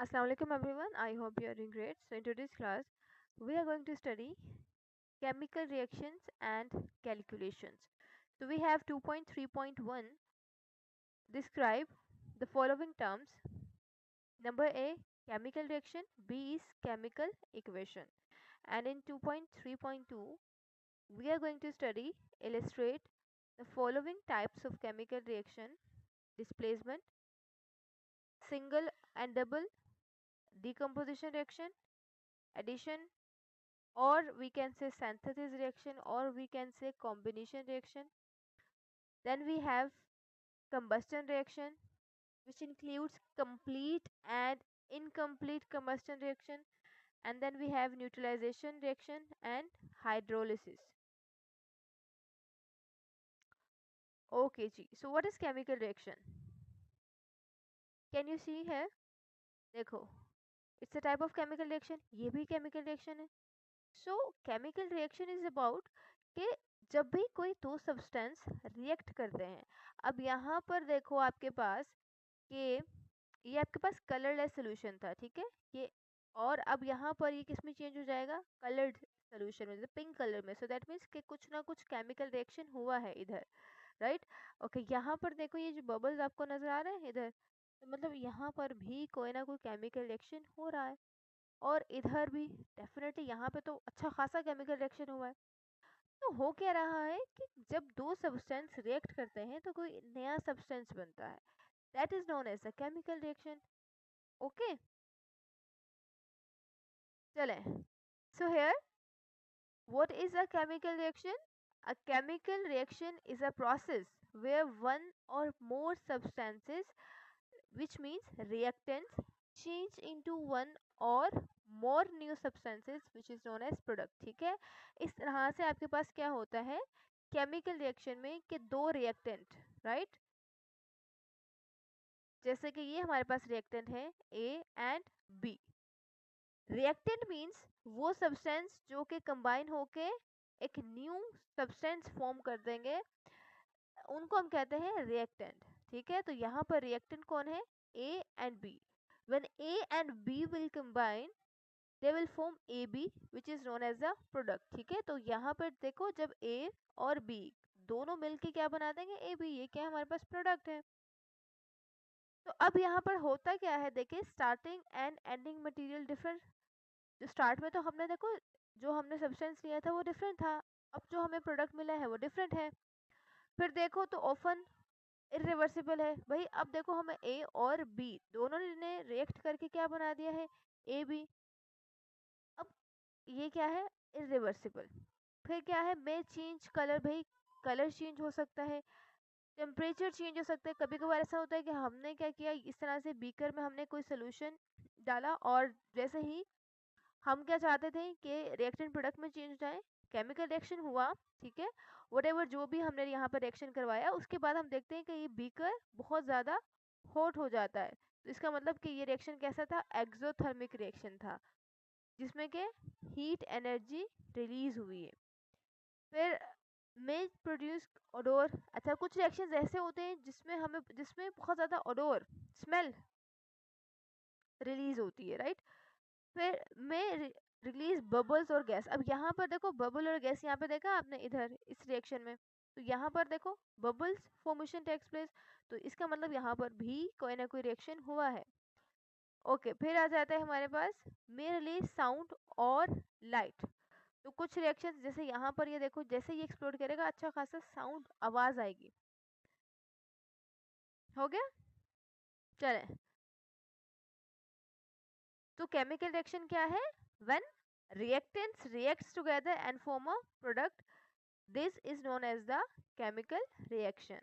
Assalamu alaikum everyone. I hope you are doing great. So in today's class, we are going to study chemical reactions and calculations. So we have 2.3.1 describe the following terms. Number A, chemical reaction. B is chemical equation. And in 2.3.2, we are going to study illustrate the following types of chemical reaction: displacement, single and double, decomposition reaction, addition, or we can say synthesis reaction, or we can say combination reaction. Then we have combustion reaction, which includes complete and incomplete combustion reaction. And then we have neutralization reaction and hydrolysis. Okay ji, so what is chemical reaction? Can you see here? देखो, it's a type of chemical reaction. ये भी chemical reaction है. So chemical reaction is about कि जब भी कोई दो substance react करते हैं. अब यहाँ पर देखो आपके पास कि ये आपके पास कलरलेस सोल्यूशन था, ठीक है ये. और अब यहाँ पर ये किस में चेंज हो जाएगा? कलर्ड सोल्यूशन में, पिंक कलर में. सो दैट मीन्स कि कुछ ना कुछ केमिकल रिएक्शन हुआ है इधर, राइट. ओके, यहाँ पर देखो ये जो बबल्स आपको नजर आ रहे हैं इधर, तो मतलब यहाँ पर भी कोई ना कोई केमिकल रिएक्शन हो रहा है. और इधर भी डेफिनेटली यहाँ पे तो अच्छा खासा केमिकल रिएक्शन हुआ है. तो हो क्या रहा है कि जब दो सब्सटेंस रिएक्ट करते हैं तो कोई नया सब्सटेंस बनता है. That is known as a chemical reaction. Okay, चले. So here, what is a chemical reaction? A chemical reaction is a process where one or more substances, which means reactants, change into one or more new substances which is known as product. ठीक है, इस तरह से आपके पास क्या होता है chemical reaction में कि दो रिएक्टेंट, राइट. जैसे कि ये हमारे पास रिएक्टेंट है A and B. Reactant means वो सब्सटेंस जो कि कंबाइन होके एक न्यू सब्सटेंस फॉर्म कर देंगे, उनको हम कहते हैं रिएक्टेंट. ठीक है, तो यहाँ पर रिएक्टेंट कौन है? A and B. When A and B will combine, they will form A B which is known as the product. ठीक है, तो यहाँ पर देखो जब ए और बी दोनों मिलके क्या बना देंगे? A B. ये क्या हमारे पास प्रोडक्ट है. तो अब यहाँ पर होता क्या है, देखिए starting and ending material different. जो स्टार्ट में तो हमने देखो जो हमने सब्सटेंस लिया था वो डिफरेंट था, अब जो हमें प्रोडक्ट मिला है वो डिफरेंट है. फिर देखो तो ऑफन इरिवर्सिबल है भाई. अब देखो हमें ए और बी दोनों ने रिएक्ट करके क्या बना दिया है? A B. अब ये क्या है? इरिवर्सिबल. फिर क्या है? मे चेंज कलर भाई, कलर चेंज हो सकता है, टेम्परेचर चेंज हो सकता है. कभी कभार ऐसा होता है कि हमने क्या किया, इस तरह से बीकर में हमने कोई सोल्यूशन डाला और जैसे ही हम क्या चाहते थे कि रिएक्टेंट प्रोडक्ट में चेंज हो जाए, केमिकल रिएक्शन हुआ, ठीक है. वट जो भी हमने यहाँ पर रिएक्शन करवाया, उसके बाद हम देखते हैं कि ये बीकर बहुत ज़्यादा हॉट हो जाता है. तो इसका मतलब कि ये रिएक्शन कैसा था? एक्सोथर्मिक रिएक्शन था, जिसमें के हीट एनर्जी रिलीज हुई है. फिर में प्रोड्यूस ओडोर. अच्छा, कुछ रिएक्शंस ऐसे होते हैं जिसमें बहुत ज़्यादा ओडोर, स्मेल रिलीज होती है, राइट. फिर में रिलीज बबल्स और गैस. अब यहाँ पर देखो बबल और गैस, यहाँ पे देखा आपने इधर इस रिएक्शन में, तो यहाँ पर देखो बबल्स फॉर्मेशन टेक्स प्लेस. तो इसका मतलब यहाँ पर भी कोई ना कोई रिएक्शन हुआ है. ओके, फिर आ जाता है हमारे पास में रिलीज साउंड और लाइट. तो कुछ रिएक्शंस जैसे यहाँ पर ये देखो, जैसे ये एक्सप्लोड करेगा अच्छा खासा साउंड आवाज आएगी. हो गया, चले. तो केमिकल रिएक्शन क्या है? When reactants reacts together and form a product, this is known as the chemical reaction.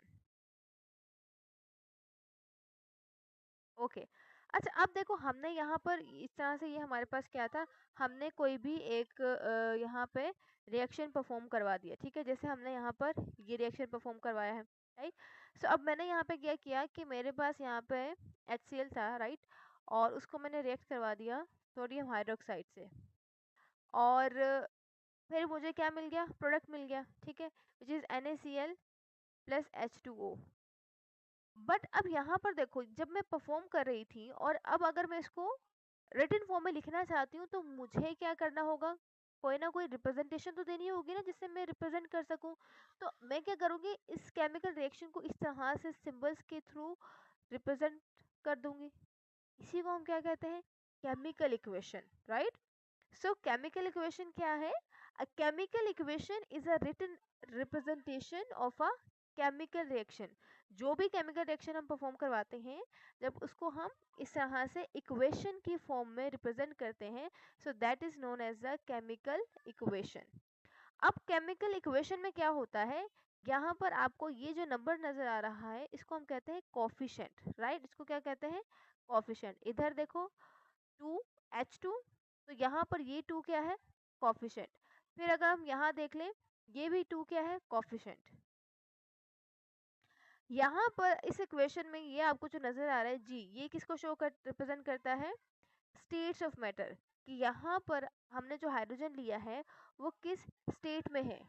Okay, अच्छा अब देखो हमने यहाँ पर इस तरह से, ये हमारे पास क्या था, हमने कोई भी एक यहाँ पे रिएक्शन परफॉर्म करवा दिया. ठीक है, जैसे हमने यहाँ पर ये रिएक्शन परफॉर्म करवाया है, राइट. सो अब मैंने यहाँ पे क्या किया कि मेरे पास यहाँ पे HCl था, राइट, और उसको मैंने रिएक्ट करवा दिया सोडियम हाइड्रोक्साइड से. और फिर मुझे क्या मिल गया? प्रोडक्ट मिल गया, ठीक है, which is NaCl plus H2O. But अब यहाँ पर देखो, जब मैं परफॉर्म कर रही थी और अब अगर मैं इसको रिटन फॉर्म में लिखना चाहती हूँ तो मुझे क्या करना होगा, कोई ना कोई रिप्रेजेंटेशन तो देनी होगी ना जिससे मैं रिप्रेजेंट कर सकूं। तो मैं क्या करूँगी, इस केमिकल रिएक्शन को इस तरह से सिंबल्स के थ्रू रिप्रेजेंट कर दूंगी। इसी को हम क्या कहते हैं, chemical equation, right. So chemical equation क्या है, a chemical equation is a written representation of a chemical reaction. जो भी केमिकल रिएक्शन हम परफॉर्म करवाते हैं, जब उसको हम इस तरह से इक्वेशन की फॉर्म में रिप्रेजेंट करते हैं, so that is known as the chemical equation. अब केमिकल इक्वेशन में क्या होता है, यहाँ पर आपको ये जो नंबर नजर आ रहा है इसको हम कहते हैं कोफिशिएंट, राइट। इसको क्या कहते हैं, कोफिशिएंट। इधर देखो 2H2, तो यहाँ पर ये 2 क्या है, कोफिशिएंट। फिर अगर हम यहाँ देख लें, ये भी 2 क्या है, कोफिशिएंट। यहाँ पर इस इक्वेशन में ये आपको जो नजर आ रहा है जी, ये किसको शो कर रिप्रेजेंट करता है, स्टेट्स ऑफ मैटर, कि यहाँ पर हमने जो हाइड्रोजन लिया है वो किस स्टेट में है,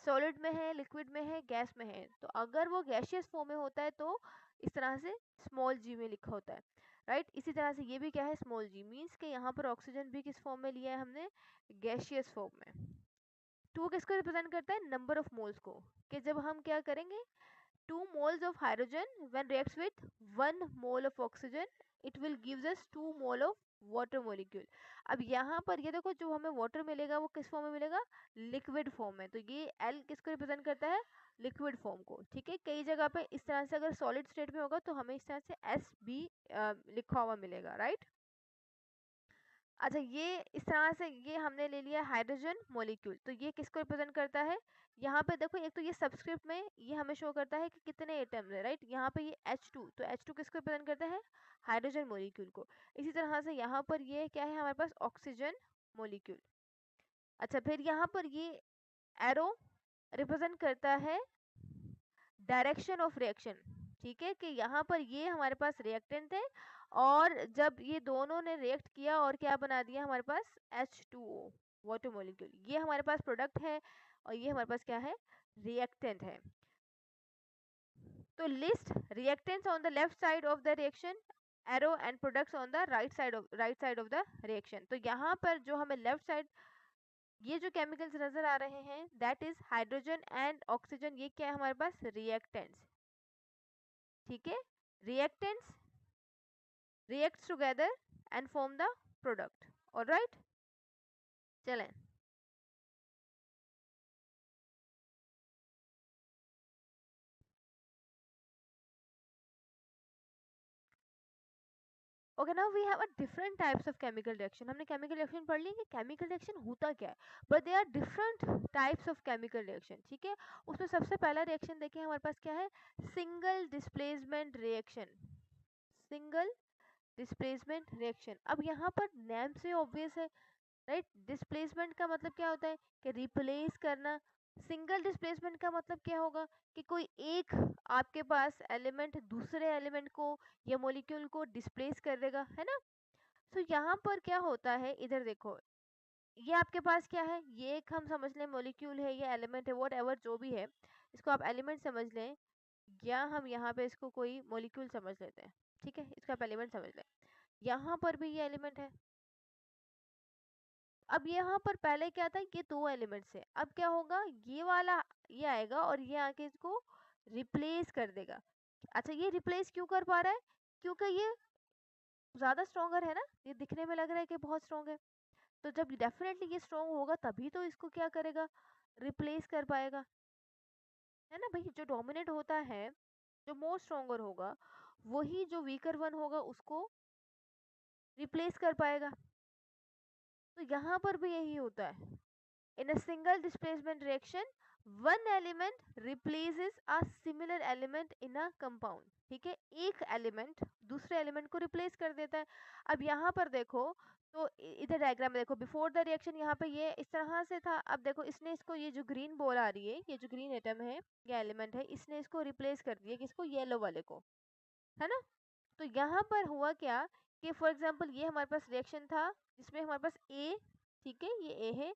सॉलिड में है, लिक्विड में है, गैस में है। तो अगर वो गैसियस फॉर्म में होता है तो इस तरह से स्मॉल जी में लिखा होता है, राइट। इसी तरह से ये भी क्या है, स्मॉल जी, मीन्स कि यहाँ पर ऑक्सीजन भी किस फॉर्म में लिया है हमने, गैसियस फॉर्म में। टू किसको रिप्रेजेंट करता है, नंबर ऑफ मोल्स को, कि जब हम क्या करेंगे, 2 moles of hydrogen when reacts with 1 mole of oxygen, it will gives us 2 mole of water molecule। अब यहाँ पर ये देखो, जो हमें वाटर मिलेगा वो किस फॉर्म में मिलेगा, लिक्विड फॉर्म में। तो ये L किसको रिप्रेजेंट करता है, लिक्विड फॉर्म को, ठीक है। कई जगह पे इस तरह से अगर सॉलिड स्टेट में होगा तो हमें इस तरह से S भी लिखा हुआ मिलेगा, राइट। अच्छा, ये इस तरह से ये हमने ले लिया हाइड्रोजन मॉलिक्यूल, तो ये किसको रिप्रेजेंट करता है, यहाँ पे देखो, एक तो ये सबस्क्रिप्ट में ये हमें शो करता है कि कितने एटम्स है, राइट। यहाँ पे ये H2, तो H2 किसको रिप्रेजेंट करता है, हाइड्रोजन मॉलिक्यूल को। इसी तरह से यहाँ पर ये क्या है हमारे पास, ऑक्सीजन मॉलिक्यूल। अच्छा, फिर यहाँ पर ये एरो रिप्रेजेंट करता है डायरेक्शन ऑफ रिएक्शन, ठीक है, कि यहाँ पर ये हमारे पास रिएक्टेंट है और जब ये दोनों ने रिएक्ट किया और क्या बना दिया हमारे पास, H2O, वाटर मॉलिक्यूल। ये हमारे पास प्रोडक्ट है और ये हमारे पास क्या है, रिएक्टेंट है। तो list reactants on the left side of the reaction arrow and products on the right side of the reaction. तो यहाँ पर जो हमें लेफ्ट साइड ये जो केमिकल्स नजर आ रहे हैं, that is hydrogen and oxygen, ये क्या है हमारे पास, रिएक्टेंट्स, ठीक है। reactants reacts together and form the product, all right। चलें, okay now we have a different types of chemical reaction. हमने केमिकल रिएक्शन पढ़ ली कि केमिकल रिएक्शन होता क्या है, but they are different types of chemical reaction, ठीक है। उसमें सबसे पहला रिएक्शन देखिए हमारे पास क्या है, single displacement reaction, single displacement reaction. अब यहाँ पर नेम से ऑब्वियस है, राइट। डिस्प्लेसमेंट का मतलब क्या होता है, कि रिप्लेस करना। सिंगल डिस्प्लेसमेंट का मतलब क्या होगा, कि कोई एक आपके पास एलिमेंट दूसरे एलिमेंट को या मॉलिक्यूल को डिस्प्लेस कर देगा, है ना। तो यहाँ पर क्या होता है, इधर देखो, ये आपके पास क्या है, ये एक हम समझ लें मॉलिक्यूल है या एलिमेंट है, वॉट एवर जो भी है, इसको आप एलिमेंट समझ लें या हम यहाँ पे इसको कोई मॉलिक्यूल समझ लेते हैं, ठीक है, इसको आप एलिमेंट समझ लें। यहाँ पर भी ये एलिमेंट है। अब यहाँ पर पहले क्या था, ये दो एलिमेंट्स है, अब क्या होगा, ये वाला ये आएगा और ये आके इसको रिप्लेस कर देगा। अच्छा, ये रिप्लेस क्यों कर पा रहा है, क्योंकि ये ज्यादा स्ट्रोंगर है ना, ये दिखने में लग रहा है कि बहुत स्ट्रोंग है। तो जब डेफिनेटली ये स्ट्रोंग होगा तभी तो इसको क्या करेगा, रिप्लेस कर पाएगा, है ना भाई। जो डोमिनेट होता है, जो मोर स्ट्रोंगर होगा, वही जो वीकर वन होगा उसको रिप्लेस कर पाएगा। तो यहाँ पर भी यही होता है, in a single displacement reaction one element replaces a similar element in a compound, ठीक है। एक एलिमेंट दूसरे एलिमेंट को रिप्लेस कर देता है। अब यहाँ पर देखो, तो इधर डायग्राम में देखो, बिफोर द रिएक्शन यहाँ पे ये इस तरह से था, अब देखो इसने इसको, ये जो ग्रीन बॉल आ रही है, ये जो ग्रीन एटम है या एलिमेंट है, इसने इसको रिप्लेस कर दिया किसको, येलो वाले को, है ना। तो यहाँ पर हुआ क्या, कि फॉर एग्जाम्पल ये हमारे पास रिएक्शन था जिसमें हमारे पास ए, ठीक है, ये ए है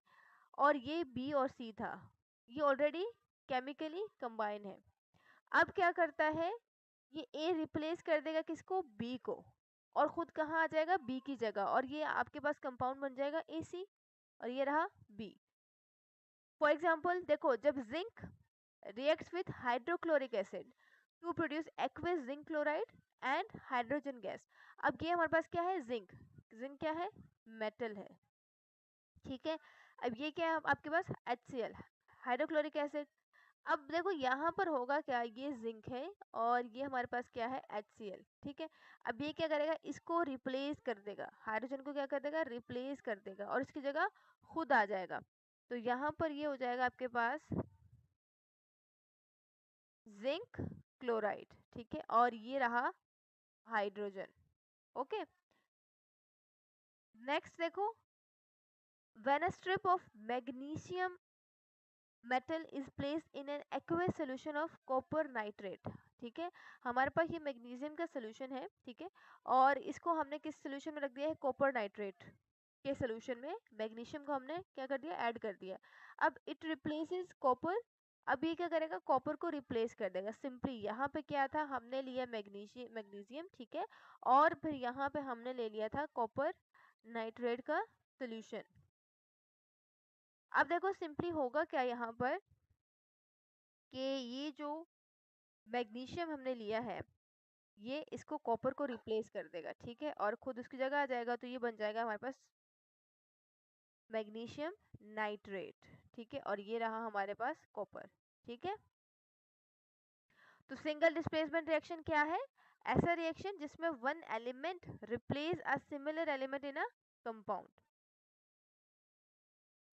और ये बी और सी था, ये ऑलरेडी केमिकली कंबाइन है। अब क्या करता है, ये ए रिप्लेस कर देगा किसको, बी को, और खुद कहाँ आ जाएगा, बी की जगह, और ये आपके पास कंपाउंड बन जाएगा AC, और ये रहा बी। फॉर एग्जाम्पल देखो, जब zinc reacts with hydrochloric acid to produce aqueous zinc chloride and hydrogen gas। अब ये हमारे पास क्या है, जिंक, जिंक क्या है, मेटल है, ठीक है। अब ये क्या है आपके पास, HCl, हाइड्रोक्लोरिक एसिड। अब देखो यहाँ पर होगा क्या, ये जिंक है और ये हमारे पास क्या है, HCl, ठीक है। अब ये क्या करेगा, इसको रिप्लेस कर देगा, हाइड्रोजन को क्या कर देगा, रिप्लेस कर देगा, और इसकी जगह खुद आ जाएगा। तो यहाँ पर ये हो जाएगा आपके पास जिंक क्लोराइड, ठीक है, और ये रहा हाइड्रोजन। ओके, नेक्स्ट देखो, when a strip of magnesium metal is placed in an aqueous solution of copper nitrate, ठीक है। हमारे पास ये मैग्नीशियम का सॉल्यूशन है, ठीक है, और इसको हमने किस सॉल्यूशन में रख दिया है, कॉपर नाइट्रेट के सॉल्यूशन में मैग्नीशियम को हमने क्या कर दिया, ऐड कर दिया। अब इट रिप्लेसेस कॉपर, अब ये क्या करेगा, कॉपर को रिप्लेस कर देगा। सिंपली यहाँ पे क्या था, हमने लिया मैग्नीशियम, मैग्नीशियम, ठीक है, और फिर यहाँ पे हमने ले लिया था कॉपर नाइट्रेट का सॉल्यूशन। अब देखो सिंपली होगा क्या यहाँ पर, कि ये जो मैग्नीशियम हमने लिया है, ये इसको कॉपर को रिप्लेस कर देगा, ठीक है, और खुद उसकी जगह आ जाएगा, तो ये बन जाएगा हमारे पास मैग्नीशियम नाइट्रेट, ठीक है, और ये रहा हमारे पास कॉपर, ठीक है। तो सिंगल डिस्प्लेसमेंट रिएक्शन क्या है, ऐसा रिएक्शन जिसमें one element replace a similar element in a compound.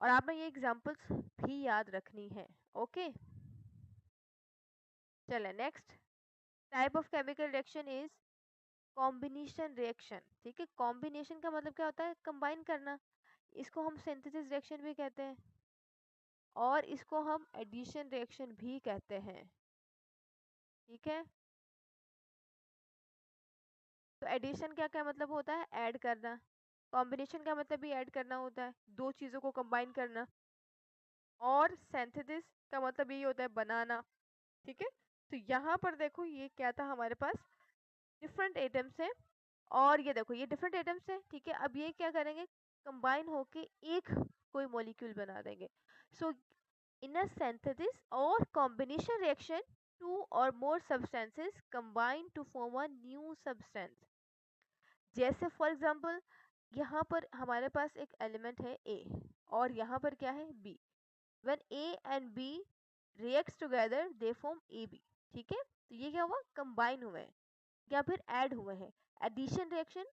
और आपने ये एग्जांपल्स भी याद रखनी है। ओके, चले next type of chemical reaction is combination reaction, ठीक है। कॉम्बिनेशन का मतलब क्या होता है, कंबाइन करना, इसको हम सिंथेसिस रिएक्शन भी कहते हैं, और इसको हम एडिशन रिएक्शन भी कहते हैं, ठीक है। तो एडिशन क्या क्या मतलब होता है, ऐड करना, कॉम्बिनेशन का मतलब भी ऐड करना होता है, दो चीज़ों को कंबाइन करना, और सिंथेसिस का मतलब यही होता है बनाना, ठीक है। तो यहाँ पर देखो ये क्या था, हमारे पास डिफरेंट एटम्स हैं, और ये देखो ये डिफरेंट एटम्स हैं, ठीक है। अब ये क्या करेंगे, कंबाइन होके एक कोई मॉलिक्यूल बना देंगे। So in a synthesis or combination reaction, two or more substances combine to form a new substance. जैसे फॉर एग्जांपल, यहाँ पर हमारे पास एक एलिमेंट है ए, और यहाँ पर क्या है, B. When A and B reacts together they form A B, ठीक है। तो ये क्या हुआ, कंबाइन हुए हैं या फिर ऐड हुए हैं, एडिशन रिएक्शन,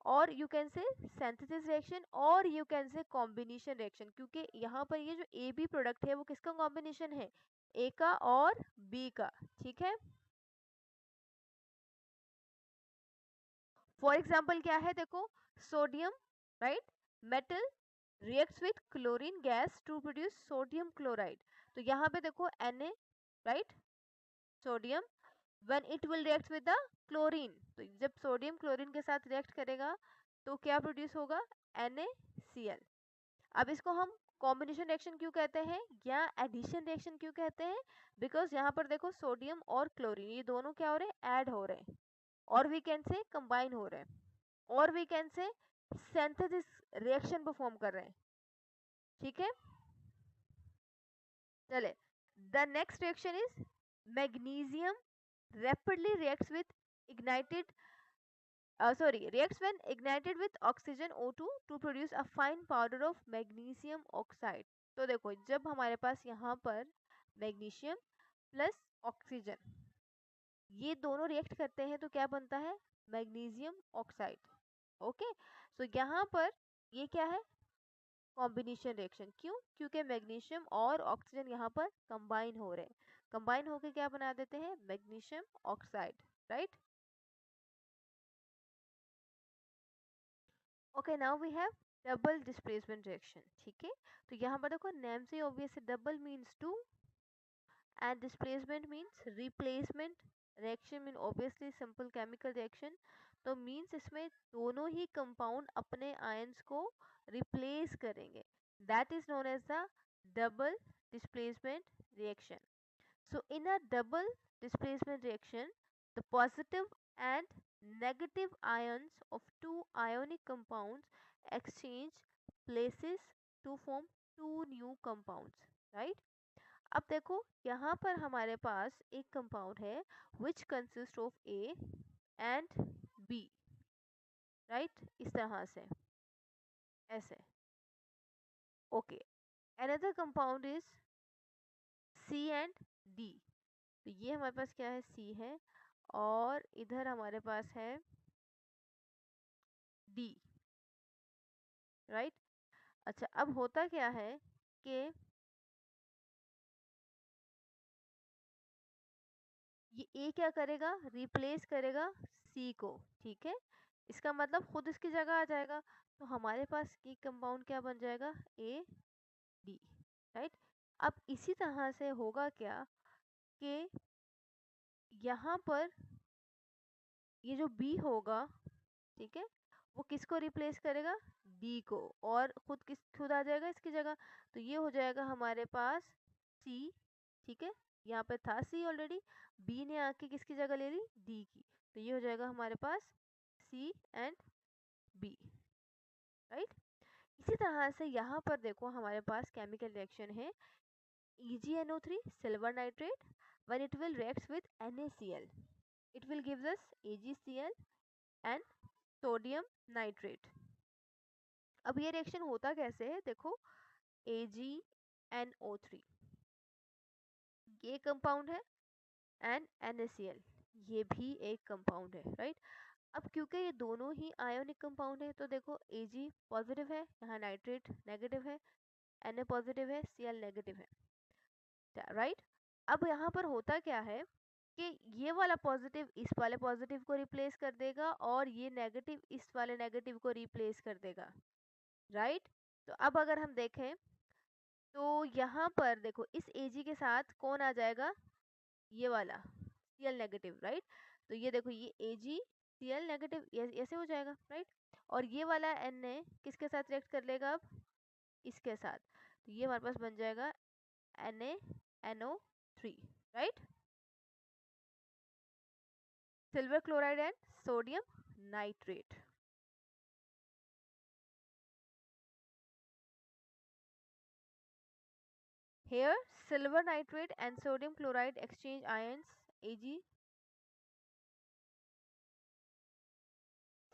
और you can say synthesis reaction, और you can say combination reaction, क्योंकि यहाँ पर ये जो ए बी प्रोडक्ट है वो किसका कॉम्बिनेशन है, ए का और बी का, ठीक है। फॉर एग्जाम्पल क्या है, देखो, sodium, right, metal reacts with chlorine gas to produce sodium chloride. तो यहाँ पे देखो Na, right, sodium, when it will react with the chlorine, तो जब सोडियम क्लोरीन के साथ रिएक्ट करेगा तो क्या प्रोड्यूस होगा, NaCl। अब इसको हम कॉम्बिनेशन रिएक्शन क्यों कहते हैं या एडिशन रिएक्शन क्यों कहते हैं, बिकॉज यहाँ पर देखो सोडियम और क्लोरीन ये दोनों क्या हो रहे हैं, ऐड हो रहे हैं, और वी कैन से कंबाइन हो रहे हैं, और we can say synthesis reaction perform कर रहे हैं, ठीक है। चले, the next reaction is magnesium rapidly reacts with ignited reacts when ignited with oxygen O2 to produce a fine powder of magnesium oxide। तो देखो जब हमारे पास यहाँ पर मैग्नीशियम प्लस ऑक्सीजन ये दोनों रिएक्ट करते हैं तो क्या बनता है, मैग्नीशियम ऑक्साइड। ओके, सो यहाँ पर ये क्या है, कॉम्बिनेशन रिएक्शन, क्यों, क्योंकि मैग्नीशियम और ऑक्सीजन यहाँ पर कंबाइन हो रहे हैं, कंबाइन होके क्या बना देते हैं, magnesium oxide, right. Okay, now we have double displacement reaction, ठीक है। तो यहाँ पर देखो नेम से obviously double means two and displacement means replacement, reaction mean obviously simple chemical reaction, तो मीन्स इसमें दोनों ही कंपाउंड अपने आयंस को रिप्लेस करेंगे, that is known as the double displacement reaction. So in a double displacement reaction, The positive and negative ions of two ionic compounds exchange places to form two new compounds, right? अब देखो यहाँ पर हमारे पास एक compound है which consist of A and B, right? इस तरह से ऐसे. Okay, another compound is C and D. तो ये हमारे पास क्या है, C है, और इधर हमारे पास है D, राइट? अच्छा, अब होता क्या है कि ये A क्या करेगा, रिप्लेस करेगा C को, ठीक है? इसका मतलब खुद इसकी जगह आ जाएगा, तो हमारे पास की कंपाउंड क्या बन जाएगा, A D, राइट? अब इसी तरह से होगा क्या कि यहाँ पर ये जो B होगा, ठीक है, वो किसको रिप्लेस करेगा, D को, और खुद आ जाएगा इसकी जगह, तो ये हो जाएगा हमारे पास C, ठीक है? यहाँ पे था C ऑलरेडी, B ने आके किसकी जगह ले ली, D की, तो ये हो जाएगा हमारे पास C एंड B, राइट? इसी तरह से यहाँ पर देखो हमारे पास केमिकल रिएक्शन है EgNO3 silver nitrate, when it will reacts with NaCl, it will gives us AgCl and sodium nitrate. अब ये रिएक्शन होता कैसे है, देखो AgNO3 ये कंपाउंड है एंड NaCl ये भी एक कंपाउंड है, राइट? अब क्योंकि ये दोनों ही आयोनिक कंपाउंड है, तो देखो Ag पॉजिटिव है, यहाँ नाइट्रेट नेगेटिव है, Na पॉजिटिव है, Cl नेगेटिव है, राइट? अब यहाँ पर होता क्या है कि ये वाला पॉजिटिव इस वाले पॉजिटिव को रिप्लेस कर देगा, और ये नेगेटिव इस वाले नेगेटिव को रिप्लेस कर देगा, राइट? तो अब अगर हम देखें तो यहाँ पर देखो इस Ag के साथ कौन आ जाएगा, ये वाला Cl नेगेटिव, राइट? तो ये देखो ये Ag Cl नेगेटिव ऐसे हो जाएगा, राइट? और ये वाला Na किसके साथ रिएक्ट कर लेगा, अब इसके साथ, तो ये हमारे पास बन जाएगा NaNO3, right? Silver chloride and sodium nitrate. Here silver nitrate and sodium chloride exchange ions Ag.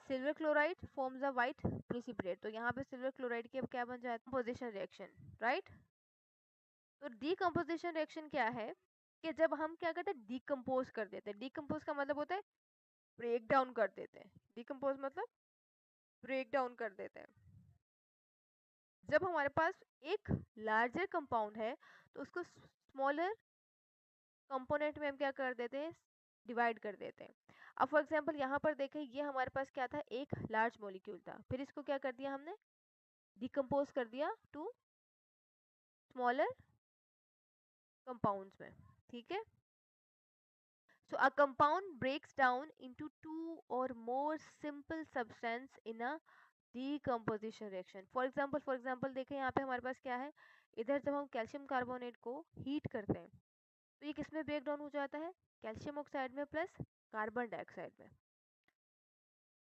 Silver chloride forms a white precipitate, तो यहाँ पे सिल्वर क्लोराइड की अब क्या बन जाता है, कंपोजिशन रिएक्शन, राइट? तो डीकंपोजिशन रिएक्शन क्या है कि जब हम क्या करते हैं, डिकम्पोज कर देते हैं. डिकम्पोज का मतलब होता है ब्रेक डाउन कर देते हैं, डिकम्पोज मतलब ब्रेक डाउन कर देते हैं. जब हमारे पास एक लार्जर कंपाउंड है तो उसको स्मॉलर कंपोनेंट में हम क्या कर देते हैं, डिवाइड कर देते हैं. अब फॉर एग्जांपल यहाँ पर देखें, ये हमारे पास क्या था, एक लार्ज मॉलिक्यूल था, फिर इसको क्या कर दिया हमने, डिकम्पोज कर दिया टू स्मॉलर कंपाउंड्स में, ठीक है? So a compound breaks down into two or more simple substance in a decomposition reaction. For example देखें यहाँ पे हमारे पास क्या है, इधर जब हम कैल्शियम कार्बोनेट को हीट करते हैं तो ये किसमें ब्रेक डाउन हो जाता है, कैल्शियम ऑक्साइड में प्लस कार्बन डाइऑक्साइड में.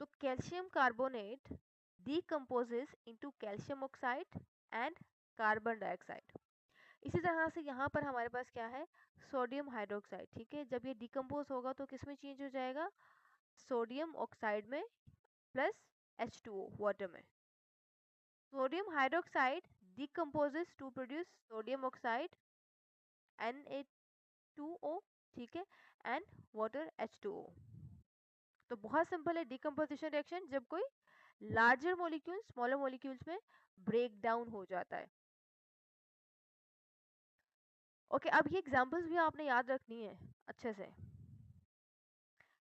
तो calcium carbonate decomposes into calcium oxide and carbon dioxide. इसी तरह से यहाँ पर हमारे पास क्या है, सोडियम हाइड्रोक्साइड, ठीक है? जब ये डिकम्पोज होगा तो किस में चेंज हो जाएगा, सोडियम ऑक्साइड में प्लस H2O वाटर में. Sodium hydroxide decomposes to produce sodium oxide Na2O, ठीक है, एंड वाटर H2O. तो बहुत सिंपल है डिकम्पोजिशन रिएक्शन, जब कोई लार्जर मॉलिक्यूल स्मॉलर मॉलिक्यूल्स में ब्रेक डाउन हो जाता है. ओके, अब ये एग्जांपल्स भी आपने याद रखनी है अच्छे से.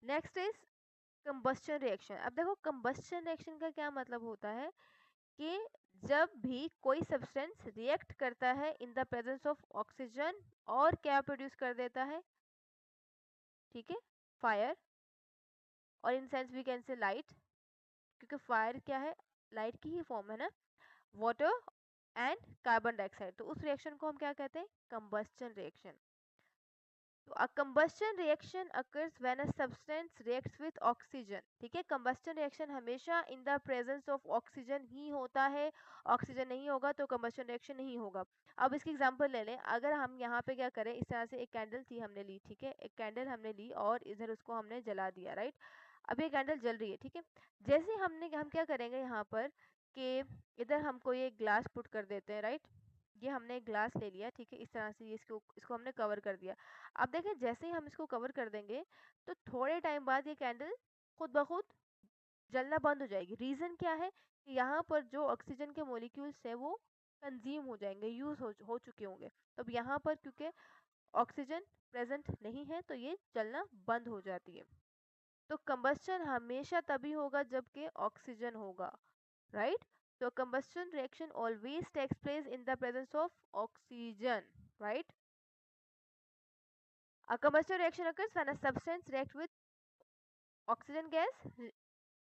Next is combustion reaction. अब देखो कंबस्शन रिएक्शन का क्या मतलब होता है कि जब भी कोई सब्सटेंस रिएक्ट करता है इन द प्रेजेंस ऑफ ऑक्सीजन, और क्या प्रोड्यूस कर देता है, ठीक है, फायर, और in sense we can say light, क्योंकि फायर क्या है, लाइट की ही फॉर्म है ना, वाटर एंड कार्बन डाइऑक्साइड, तो उस रिएक्शन को हम क्या कहते हैं, कंबस्शन रिएक्शन. तो a combustion reaction occurs when a substance reacts with oxygen. ठीक है, कंबस्शन रिएक्शन हमेशा in the presence of oxygen ही होता है, ऑक्सीजन नहीं होगा तो कंबस्शन रिएक्शन नहीं होगा। अब इसकी एग्जांपल ले लें, अगर हम यहाँ पे क्या करें, इस तरह से एक कैंडल थी हमने ली, ठीक है, एक कैंडल हमने ली और इधर उसको हमने जला दिया, राइट। अब ये कैंडल जल रही है, ठीक है। जैसे हम क्या करेंगे यहाँ पर कि इधर हमको ये ग्लास पुट कर देते हैं, राइट। ये हमने एक ग्लास ले लिया, ठीक है, इस तरह से इसको हमने कवर कर दिया। अब देखें, जैसे ही हम इसको कवर कर देंगे तो थोड़े टाइम बाद ये कैंडल खुद ब खुद जलना बंद हो जाएगी। रीजन क्या है कि यहाँ पर जो ऑक्सीजन के मॉलिक्यूल्स है वो कंज्यूम हो जाएंगे, यूज हो चुके होंगे। तो अब यहाँ पर क्योंकि ऑक्सीजन प्रेजेंट नहीं है तो ये जलना बंद हो जाती है। तो कंबस्शन हमेशा तभी होगा जबकि ऑक्सीजन होगा, right. So combustion reaction always takes place in the presence of oxygen, right? A combustion reaction occurs when a substance reacts with oxygen gas,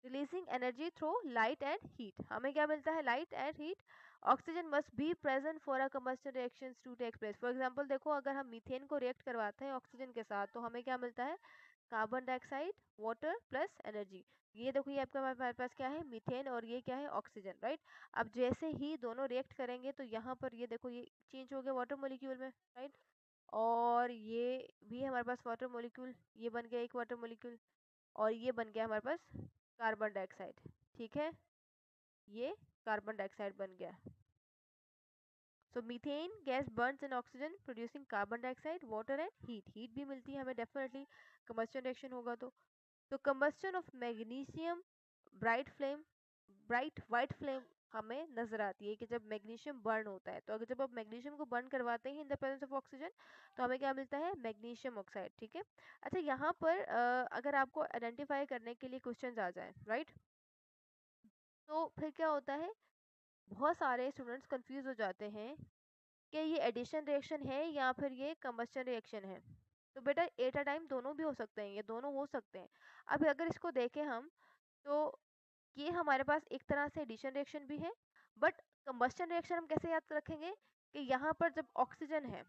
releasing energy through light and heat. हमें क्या मिलता है? Light and heat. Oxygen must be present for a combustion reactions to take place. For example, देखो, अगर हम methane को react करवाते हैं ऑक्सीजन के साथ तो हमें क्या मिलता है? Carbon dioxide, water plus energy. ये देखो, ये आपका हमारे पास क्या है? मीथेन, और ये क्या है? Oxygen, right. अब जैसे ही दोनों रिएक्ट करेंगे तो यहाँ पर ये देखो, ये चेंज हो गया वाटर मॉलिक्यूल में, राइट। और ये भी हमारे पास वाटर मॉलिक्यूल, ये बन गया एक वाटर मॉलिक्यूल, और ये बन गया हमारे पास कार्बन डाइऑक्साइड, ठीक है। ये कार्बन डाइऑक्साइड बन गया। So methane gas burns in oxygen producing carbon dioxide, water and heat. Heat भी मिलती है हमें डेफिनेटली, कंबस्शन रिएक्शन होगा तो combustion of magnesium bright flame, bright white flame हमें नजर आती है कि जब मैग्नीशियम बर्न होता है। तो अगर जब आप मैग्नीशियम को बर्न करवाते हैं इन द प्रेजेंस ऑफ ऑक्सीजन तो हमें क्या मिलता है? मैग्नीशियम ऑक्साइड, ठीक है। अच्छा, यहाँ पर अगर आपको आइडेंटिफाई करने के लिए क्वेश्चंस आ जाए, राइट, तो फिर क्या होता है, बहुत सारे स्टूडेंट्स कंफ्यूज हो जाते हैं कि ये एडिशन रिएक्शन है या फिर ये कंबस्शन रिएक्शन है। तो बेटा, एट अ टाइम दोनों भी हो सकते हैं, ये दोनों हो सकते हैं। अब अगर इसको देखें हम, तो ये हमारे पास एक तरह से एडिशन रिएक्शन भी है, बट कंबस्शन रिएक्शन हम कैसे याद रखेंगे कि यहाँ पर जब ऑक्सीजन है,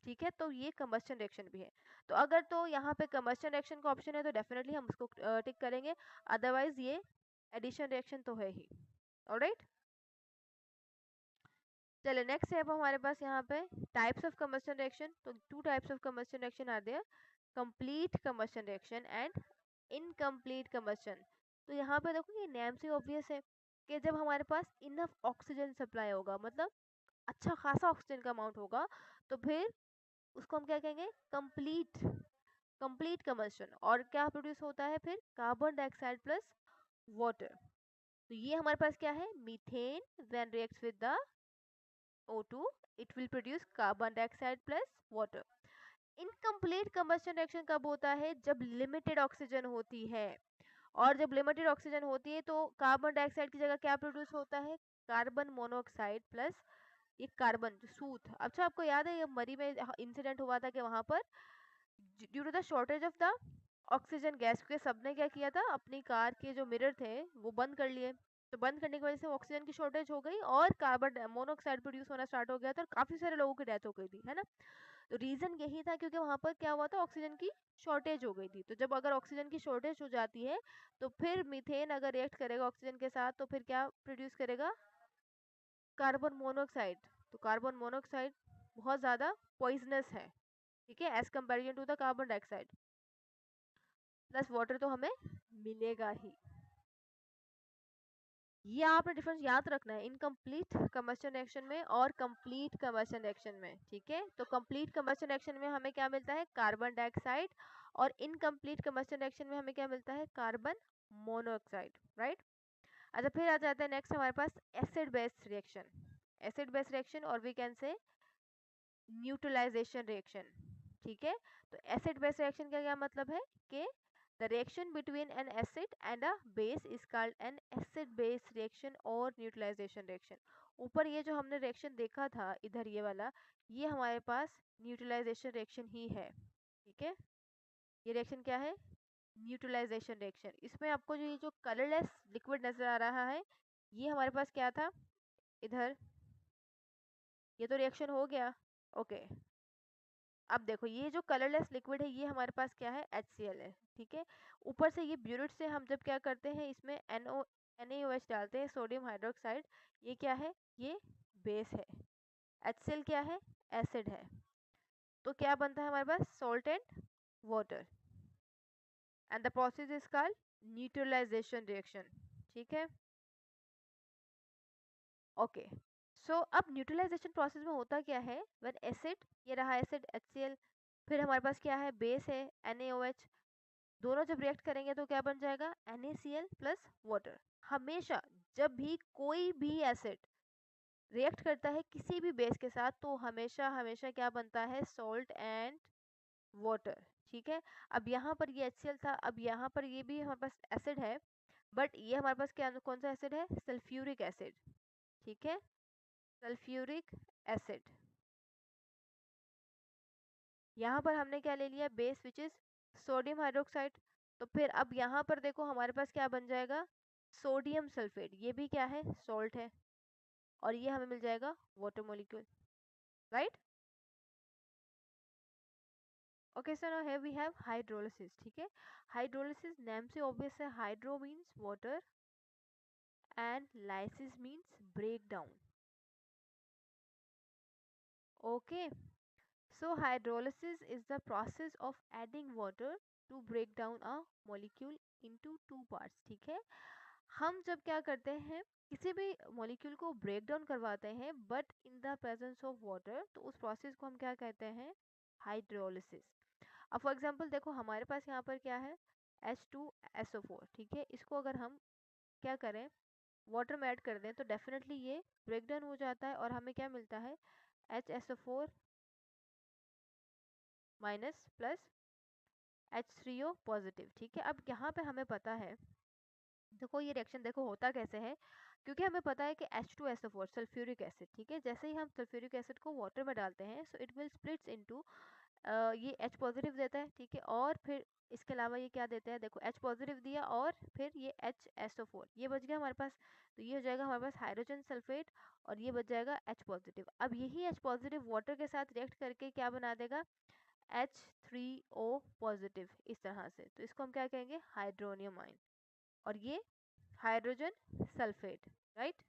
ठीक है, तो ये कंबस्शन रिएक्शन भी है। तो अगर तो यहाँ पे कंबस्शन रिएक्शन का ऑप्शन है तो डेफिनेटली हम उसको टिक करेंगे, अदरवाइज ये एडिशन रिएक्शन तो है ही। ऑलराइट, चलिए नेक्स्ट है अब हमारे पास यहाँ पे टाइप्स ऑफ कंबस्शन रिएक्शन। तो two types of combustion reaction are there, complete combustion reaction and incomplete combustion. तो यहाँ पे देखो, ये नेम से ऑब्वियस है कि जब हमारे पास इनफ ऑक्सीजन सप्लाई होगा, मतलब अच्छा खासा ऑक्सीजन का अमाउंट होगा, तो फिर उसको हम क्या कहेंगे? Complete, complete combustion. और क्या प्रोड्यूस होता है फिर? Carbon dioxide plus water. तो ये हमारे पास क्या है? Methane when reacts with the O2 it will produce carbon dioxide plus water. Incomplete combustion reaction कब होता है? जब लिमिटेड ऑक्सीजन होती है। और जब लिमिटेड ऑक्सीजन होती है तो कार्बन डाइऑक्साइड की जगह क्या प्रोड्यूस होता है? कार्बन मोनोऑक्साइड प्लस ये कार्बन जो सूथ। अच्छा, आपको याद है ये मरी में इंसिडेंट हुआ था कि वहां पर due to the shortage of the oxygen gas के सबने क्या किया था, अपनी कार के जो मिरर थे वो बंद कर लिए। तो बंद करने की वजह से ऑक्सीजन की शॉर्टेज हो गई और कार्बन मोनोऑक्साइड प्रोड्यूस होना स्टार्ट हो गया था और काफी सारे लोगों की डेथ हो गई थी, है ना। तो रीजन यही था क्योंकि वहां पर क्या हुआ था, ऑक्सीजन की शॉर्टेज हो गई थी। तो जब अगर ऑक्सीजन की शॉर्टेज हो जाती है तो फिर मीथेन अगर रिएक्ट करेगा ऑक्सीजन के साथ तो फिर क्या प्रोड्यूस करेगा? Carbon monoxide. तो कार्बन मोनोऑक्साइड बहुत ज्यादा पॉइजनस है, ठीक है, as comparison to the carbon dioxide. Plus water तो हमें मिलेगा ही। ये आपने डिफरेंस याद रखना है इनकम्प्लीट कंबस्शन रिएक्शन में और कंप्लीट कंबस्शन रिएक्शन में, ठीक है। तो कंप्लीट कंबस्शन रिएक्शन में हमें क्या मिलता है? Carbon dioxide. और इनकम्प्लीट कंबस्शन रिएक्शन में हमें क्या मिलता है? Carbon monoxide, right. अच्छा, फिर आ जाता है नेक्स्ट हमारे पास acid base reaction. Acid base reaction और we can say neutralisation reaction, ठीक है। तो एसिड बेस रिएक्शन का क्या मतलब है कि the reaction between an acid and a base is called an acid base reaction और neutralization reaction। ऊपर ये जो हमने रिएक्शन देखा था इधर ये वाला, ये हमारे पास न्यूट्रलाइजेशन रिएक्शन ही है, ठीक है। ये रिएक्शन क्या है? Neutralisation reaction. इसमें आपको जो ये जो कलरलेस लिक्विड नजर आ रहा है, ये हमारे पास क्या था इधर? ये तो रिएक्शन हो गया, ओके। अब देखो ये जो कलरलेस लिक्विड है ये हमारे पास क्या है, HCl है, ठीक है। ऊपर से ये ब्यूरेट से हम जब क्या करते हैं इसमें NaOH डालते हैं, सोडियम हाइड्रोक्साइड, ये क्या है, ये बेस है। HCl क्या है, एसिड है। तो क्या बनता है हमारे पास, salt and water, and the process is called neutralisation reaction, ठीक है। ओके, सो अब न्यूट्रलाइजेशन प्रोसेस में होता क्या है, व्हेन एसिड, ये रहा एसिड HCl, फिर हमारे पास क्या है, बेस है NaOH, दोनों जब रिएक्ट करेंगे तो क्या बन जाएगा, NaCl प्लस वाटर। हमेशा जब भी कोई भी एसिड रिएक्ट करता है किसी भी बेस के साथ तो हमेशा हमेशा क्या बनता है, सॉल्ट एंड वाटर, ठीक है। अब यहाँ पर ये HCl था, अब यहाँ पर ये भी हमारे पास एसिड है, बट ये हमारे पास क्या, कौन सा एसिड है, सल्फ्यूरिक एसिड, ठीक है, सल्फ्यूरिक एसिड। यहाँ पर हमने क्या ले लिया, base which is sodium hydroxide. तो फिर अब यहाँ पर देखो हमारे पास क्या बन जाएगा, सोडियम सल्फेट, ये भी क्या है, सॉल्ट है, और ये हमें मिल जाएगा water molecule, right. Okay sir, now here we have hydrolysis, ठीक है। हाइड्रोलिसिस नेम से ऑब्वियस है, hydro means water and lysis means break down. Okay, so hydrolysis is the process of adding water to break down a molecule into two parts, ठीक है। हम जब क्या करते हैं, किसी भी मॉलिक्यूल को ब्रेक डाउन करवाते हैं but in the presence of water, तो उस प्रोसेस को हम क्या कहते हैं, हाइड्रोलिसिस। अब फॉर एग्जांपल देखो हमारे पास यहाँ पर क्या है, H2SO4, ठीक है। इसको अगर हम क्या करें, वाटर में ऐड कर दें तो डेफिनेटली ये ब्रेक डाउन हो जाता है और हमें क्या मिलता है, HSO4 minus plus H3O positive, ठीक है। अब यहाँ पे हमें पता है, देखो ये रिएक्शन देखो होता कैसे है, क्योंकि हमें पता है कि H2SO4 सल्फ्यूरिक एसिड, ठीक है, जैसे ही हम सल्फ्यूरिक एसिड को वाटर में डालते हैं so it will splits into, ये H पॉजिटिव देता है, ठीक है, और फिर इसके अलावा ये क्या देता है, देखो H पॉजिटिव दिया और फिर ये HSO4, ये बच गया हमारे पास, तो ये हो जाएगा हमारे पास हाइड्रोजन सल्फेट, और ये बच जाएगा H पॉजिटिव। अब यही H पॉजिटिव वाटर के साथ रिएक्ट करके क्या बना देगा, H3O पॉजिटिव, इस तरह से, तो इसको हम क्या कहेंगे, हाइड्रोनियम आयन, और ये हाइड्रोजन सल्फेट, राइट।